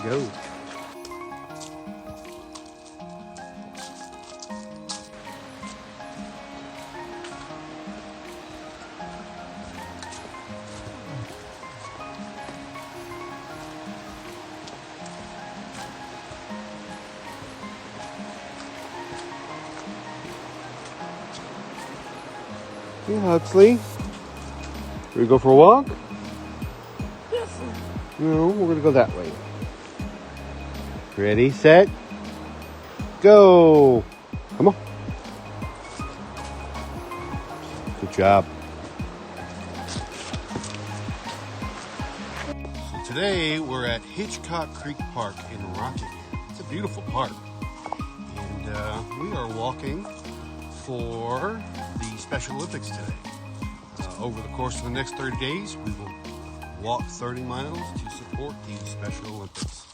we go. Hey, Huxley. Should we go for a walk? Yes. No, we're going to go that way. Ready, set, go. Come on. Good job. So today we're at Hitchcock Creek Park in Rockingham. It's a beautiful park. And we are walking for the Special Olympics today. Over the course of the next 30 days, we will walk 30 miles to support the Special Olympics.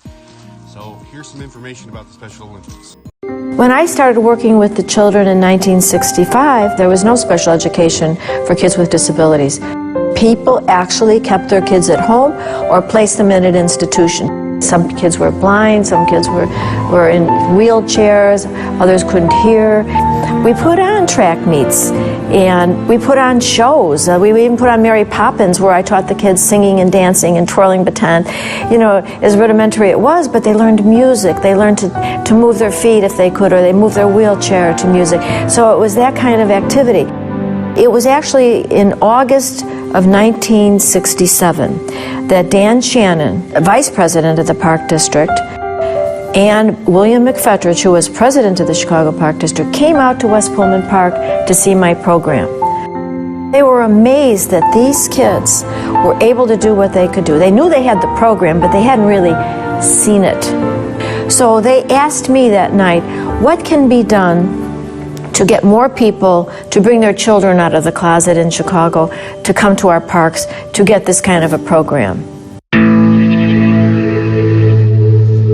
So here's some information about the Special Olympics. When I started working with the children in 1965, there was no special education for kids with disabilities. People actually kept their kids at home or placed them in an institution. Some kids were blind, some kids were in wheelchairs, others couldn't hear. We put on track meets and we put on shows. We even put on Mary Poppins, where I taught the kids singing and dancing and twirling baton. You know, as rudimentary it was, but they learned music. They learned to move their feet if they could, or they moved their wheelchair to music. So it was that kind of activity. It was actually in August of 1967 that Dan Shannon, vice president of the Park District, and William McFetrich, who was president of the Chicago Park District, came out to West Pullman Park to see my program. They were amazed that these kids were able to do what they could do. They knew they had the program, but they hadn't really seen it. So they asked me that night, what can be done to get more people to bring their children out of the closet in Chicago to come to our parks to get this kind of a program.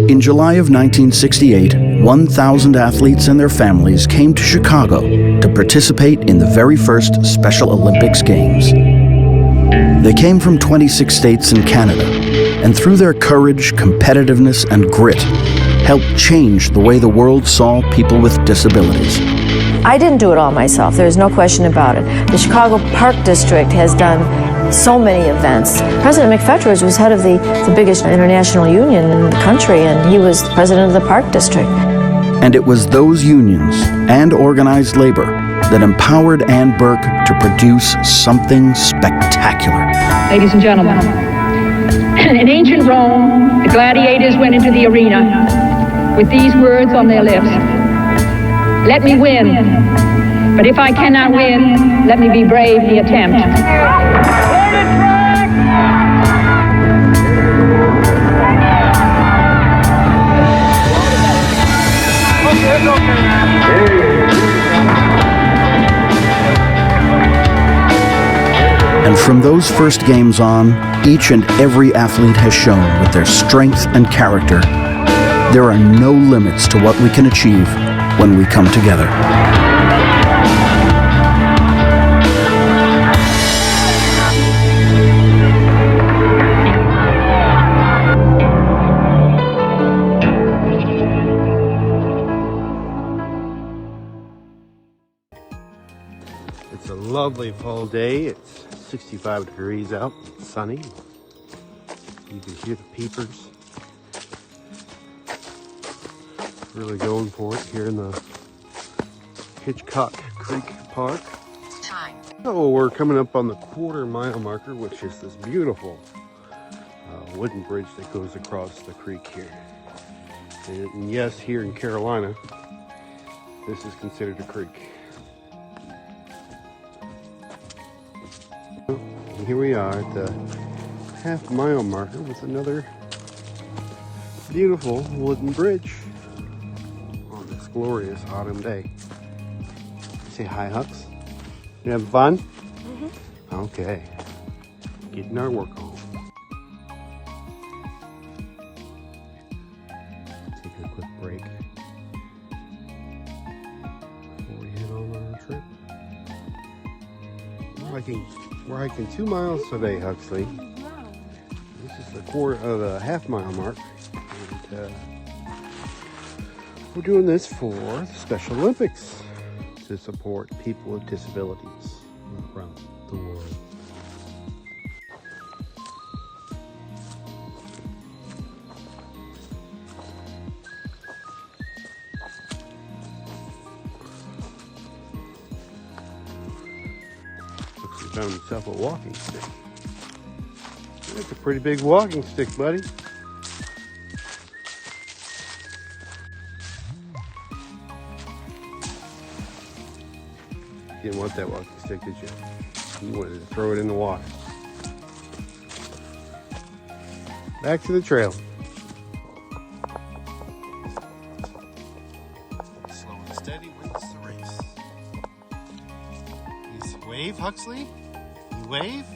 In July of 1968, 1,000 athletes and their families came to Chicago to participate in the very first Special Olympics Games. They came from 26 states and Canada, and through their courage, competitiveness, and grit, helped change the way the world saw people with disabilities. I didn't do it all myself, there's no question about it. The Chicago Park District has done so many events. President McFetrich was head of the biggest international union in the country, and he was president of the Park District. And it was those unions and organized labor that empowered Ann Burke to produce something spectacular. Ladies and gentlemen, in ancient Rome, the gladiators went into the arena with these words on their lips: "Let me win, but if I cannot win, let me be brave in the attempt." And from those first games on, each and every athlete has shown, with their strength and character, there are no limits to what we can achieve when we come together. It's a lovely fall day. It's 65 degrees out, it's sunny. You can hear the peepers really going for it here in the Hitchcock Creek Park. So we're coming up on the quarter-mile marker, which is this beautiful wooden bridge that goes across the creek here. And yes, here in Carolina, this is considered a creek. And here we are at the half-mile marker with another beautiful wooden bridge on this glorious autumn day. Say hi, Hux. You having fun? Mm-hmm. Okay. Getting our work on. Take a quick break before we head on our trip. We're hiking 2 miles today, Huxley. This is the half-mile mark. we're doing this for the Special Olympics to support people with disabilities around the world. Looks like he found himself a walking stick. That's a pretty big walking stick, buddy. You didn't want that walking stick, did you? You wanted to throw it in the water. Back to the trail. Slow and steady wins the race. You wave, Huxley? You wave?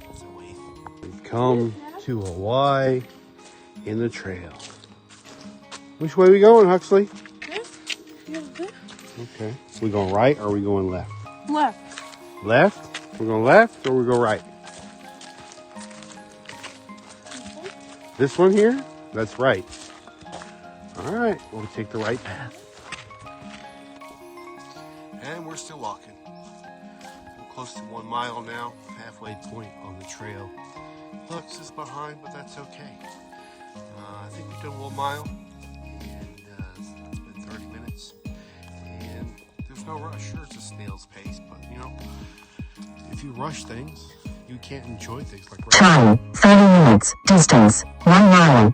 That's a wave. We've come to a Y in the trail. Which way are we going, Huxley? Okay. We going right or are we going left? Left. Left? We're going left or we go right? This one here? That's right. All right. We'll take the right path. And we're still walking. We're close to 1 mile now. Halfway point on the trail. Hux is behind, but that's okay. I think we've done 1 mile. And it's been 30 minutes. And there's no rush. Sure, it's a snail's pace, but you know, if you rush things, you can't enjoy things like Time, 30 minutes. Distance, 1 mile.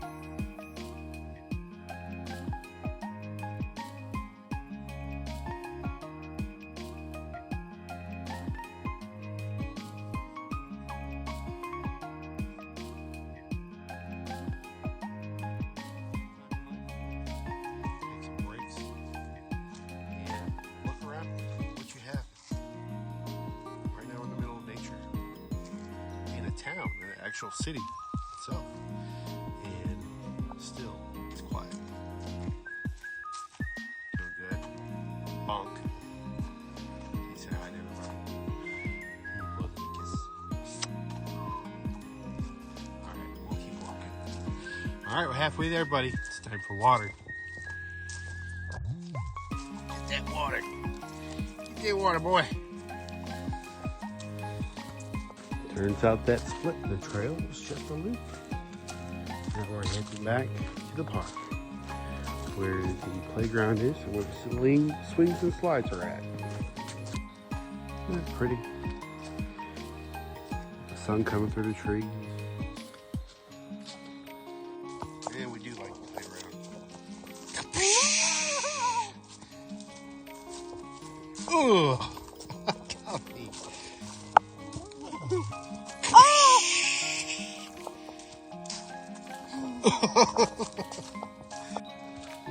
take some breaks and look around what you have. Right now we're in the middle of nature, in a town, an actual city itself, and still it's quiet. Doing good. Bonk. He said hi to everybody. He blew them a kiss. Alright, we'll keep walking. Alright, we're halfway there, buddy. It's time for water. Get that water. Get that water, boy. Turns out that split in the trail was just a loop. Now we're heading back to the park, where the playground is and where the swings and slides are at. Isn't that pretty? The sun coming through the trees. And we do like the playground. Ugh! Got me.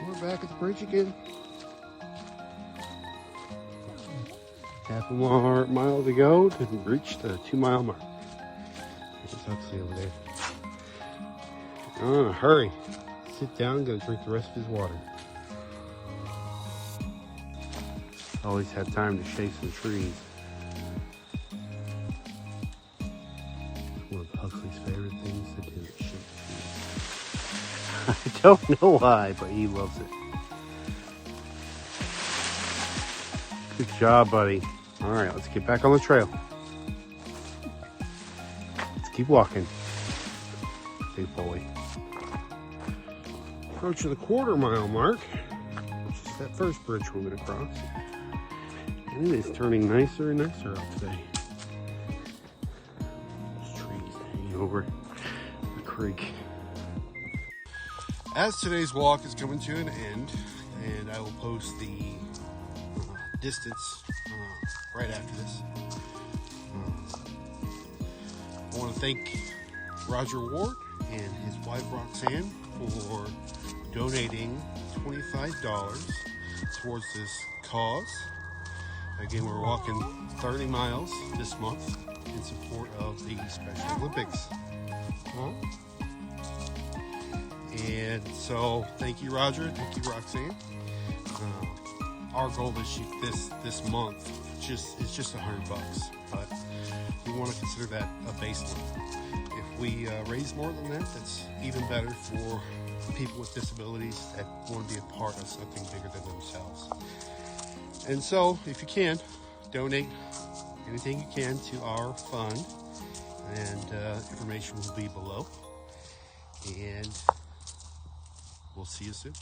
We're back at the bridge again. Half a mile to go to reach the 2 mile mark. There's Huxley over there. Oh, hurry. Sit down, gotta drink the rest of his water. Always had time to shake some trees. One of Huxley's favorite things to do is shake trees. I don't know why, but he loves it. Good job, buddy. All right, let's get back on the trail. Let's keep walking. Big boy. Approaching the 1/4 mile mark, which is that first bridge we're going to cross. And it is turning nicer and nicer out today. There's trees hanging over the creek. As today's walk is coming to an end, and I will post the distance right after this. I want to thank Roger Ward and his wife Roxanne for donating $25 towards this cause. Again, we're walking 30 miles this month in support of the Special Olympics. And so, thank you, Roger. Thank you, Roxanne. Our goal this month, just $100, but we want to consider that a baseline. If we raise more than that, that's even better for people with disabilities that want to be a part of something bigger than themselves. And so, if you can, donate anything you can to our fund, and information will be below. And we'll see you soon.